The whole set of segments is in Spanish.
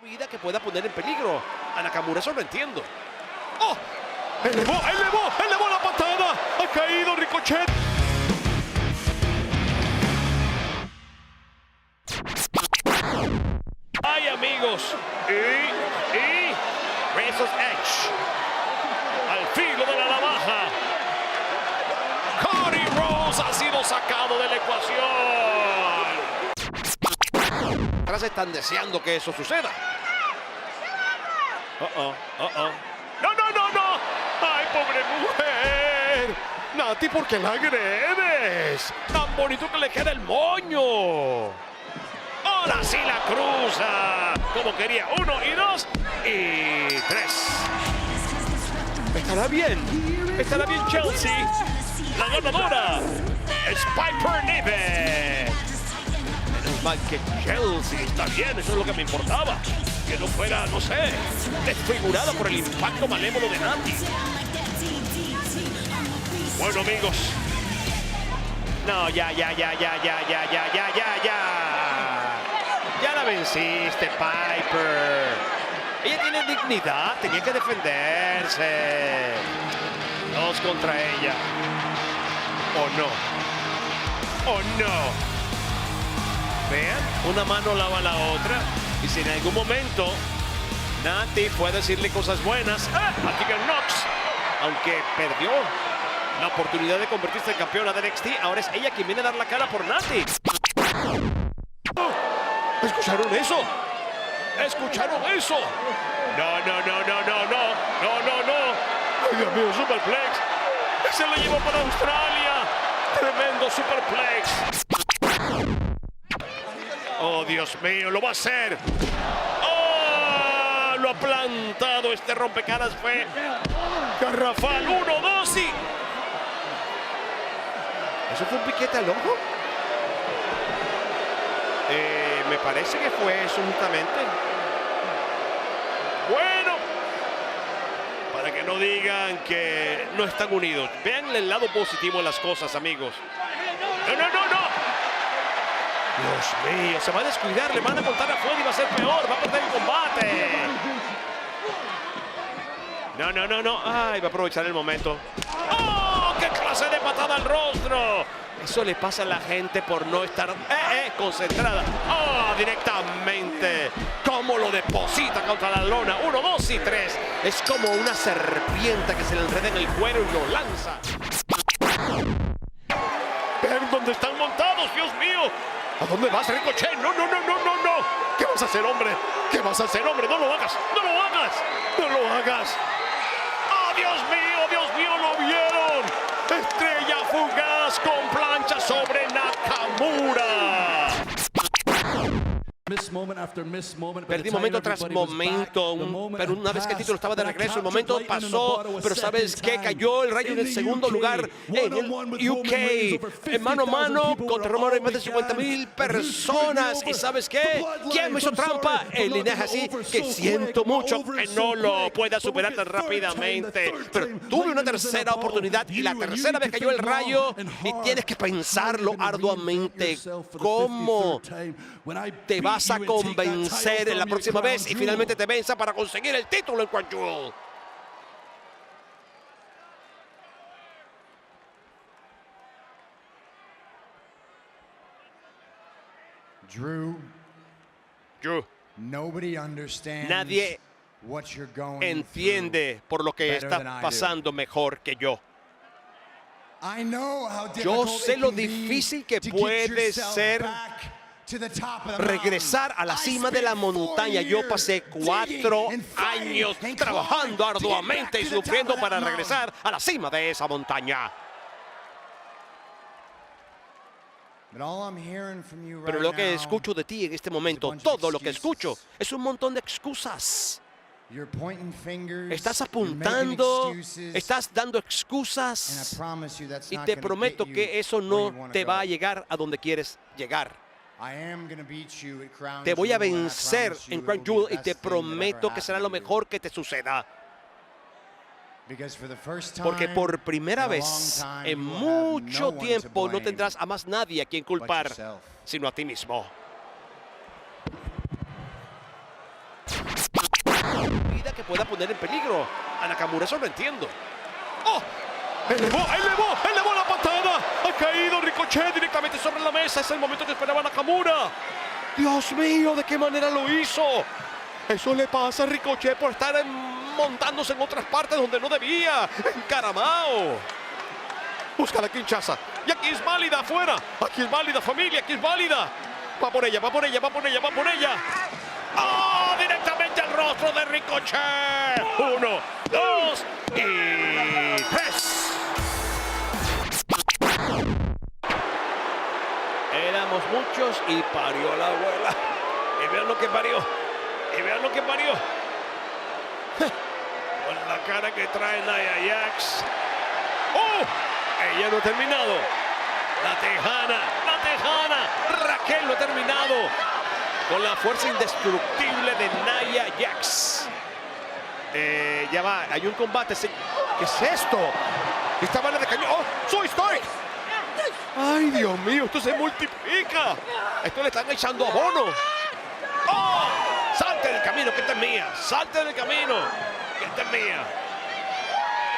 vida que pueda poner en peligro a Nakamura, eso lo entiendo. ¡Oh! ¡Elevó la patada! ¡Ha caído Ricochet! ¡Ay, amigos! Y Razor's Edge al filo de la navaja. Cody Rhodes ha sido sacado de la ecuación. Atrás están deseando que eso suceda. No. ¡Ay, pobre mujer! Nati, ¿por qué la agredes? Tan bonito que le queda el moño. Ahora sí la cruza. Como quería. 1 y 2 y 3. Estará bien Chelsea. La ganadora es Piper Niven. Menos mal que Chelsea está bien, eso es lo que me importaba. Que no fuera, no sé, desfigurada por el impacto malévolo de Nati. Bueno, amigos. No, ya. Ya la venciste, Piper. Ella tiene dignidad, tenía que defenderse. 2 contra ella. ¿O no? Vean, una mano lava la otra. Y si en algún momento Nati puede decirle cosas buenas a Tegan Nox, aunque perdió la oportunidad de convertirse en campeona de NXT, ahora es ella quien viene a dar la cara por Nati. ¿Escucharon eso? No. Ay, Dios mío, Superplex. Se lo llevó para Australia. Tremendo Superplex. Oh, Dios mío, lo va a hacer. ¡Oh! Lo ha plantado. Este rompecaras fue garrafal. 1, 2 y... ¿Eso fue un piquete al ojo? Me parece que fue eso justamente. Bueno, para que no digan que no están unidos. Vean el lado positivo de las cosas, amigos. No. Dios mío, se va a descuidar, le van a montar afuera y va a ser peor, va a perder el combate. No. Ay, va a aprovechar el momento. ¡Oh! ¡Qué clase de patada al rostro! Eso le pasa a la gente por no estar concentrada. ¡Oh! Directamente. ¿Cómo lo deposita contra la lona? 1, 2 y 3. Es como una serpiente que se le enreda en el cuero y lo lanza. Vean dónde están montados, Dios mío. ¿A dónde vas, Ricochet? No. ¿Qué vas a hacer, hombre? No lo hagas. ¡Oh, Dios mío, lo vieron! Estrella fugaz con plancha sobre Nakamura. Perdí momento tras momento, pero una vez que el título estaba de regreso, el momento pasó, pero ¿sabes qué? Cayó el Rayo en el segundo lugar en el UK, en mano a mano contra Roman Reigns, más de 50,000 personas. ¿Y sabes qué? ¿Quién me hizo trampa? El linaje así, que siento mucho que no lo pueda superar tan rápidamente, pero tuve una tercera oportunidad y la tercera vez cayó el Rayo y tienes que pensarlo arduamente. ¿Cómo te vas a convencer en la próxima vez y finalmente te venza para conseguir el título en Crown Jewel? Drew, nadie entiende por lo que está pasando mejor que yo. Yo sé lo difícil que puede ser regresar a la cima de la montaña. Yo pasé 4 años trabajando arduamente y sufriendo para regresar a la cima de esa montaña. Pero lo que escucho de ti en este momento, todo lo que escucho, es un montón de excusas. Estás apuntando, estás dando excusas y te prometo que eso no te va a llegar a donde quieres llegar. Te voy a vencer en Crown Jewel y te prometo que será lo mejor que te suceda. Porque por primera vez en mucho tiempo no tendrás a más nadie a quien culpar, sino a ti mismo. que pueda poner en peligro a Nakamura. Eso lo entiendo. ¡Oh! Elevó la patada. Ha caído Ricochet directamente sobre la mesa. Es el momento que esperaba Nakamura. Dios mío, ¿de qué manera lo hizo? Eso le pasa a Ricochet por estar montándose en otras partes donde no debía. Encaramao. Busca la Kinshasa. Y aquí es válida afuera. Aquí es válida, familia. Aquí es válida. Va por ella. ¡Oh! Directamente al rostro de Ricochet. 1, 2 y 3. Éramos muchos y parió la abuela. Y vean lo que parió. Con la cara que trae Nia Jax. ¡Oh! Ella no ha terminado. La tejana. Raquel lo ha terminado. Con la fuerza indestructible de Nia Jax. Ya va, hay un combate. ¿Qué es esto? Esta bala de cañón. ¡Oh! ¡Soy Stark! ¡Ay, Dios mío! Esto se multiplica. Esto le están echando abono. ¡Oh! ¡Salte del camino, que esta es mía! ¡Salte del camino, que esta es mía!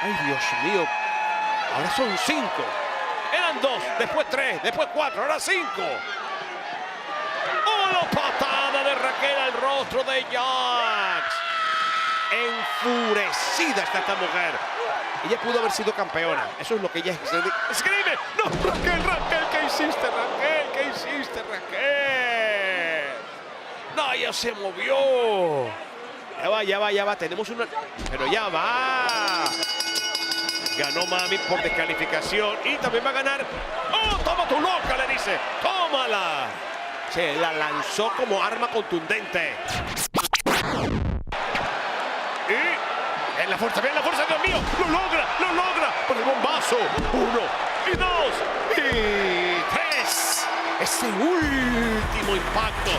¡Ay, Dios mío! Ahora son 5. Eran 2, después 3, después 4, ahora 5. ¡Oh, la patada de Raquel al rostro de Jax! Enfurecida está esta mujer. Ella pudo haber sido campeona. Eso es lo que ella escribe. ¡No, Raquel! ¿Qué hiciste, Raquel? ¡No, ella se movió! Ya va. Tenemos una... Pero ya va. Ganó Mami por descalificación. Y también va a ganar... ¡Oh, toma tu loca! Le dice. ¡Tómala! Se la lanzó como arma contundente. Y... la fuerza, Dios mío. Lo logra. Por el bombazo. 1 y 2 y 3. Ese último impacto.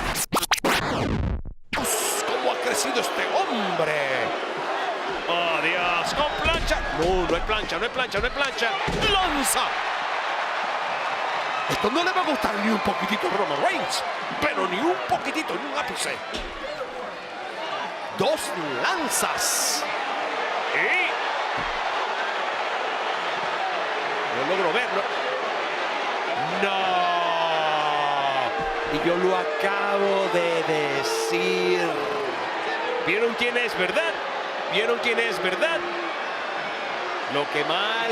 ¿Cómo ha crecido este hombre? ¡Oh, Dios! ¡Con plancha! No hay plancha. ¡Lanza! Esto no le va a gustar ni un poquitito a Roman Reigns. Pero ni un poquitito, ni un ápice. 2 lanzas. Y... no logro verlo. ¡No! Y yo lo acabo de decir. ¿Vieron quién es verdad? Lo que mal...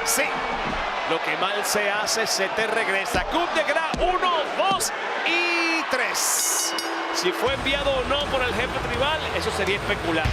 Sí. Lo que mal se hace, se te regresa. Coup de Gras, 1, 2 y 3. Si fue enviado o no por el jefe tribal, eso sería especular.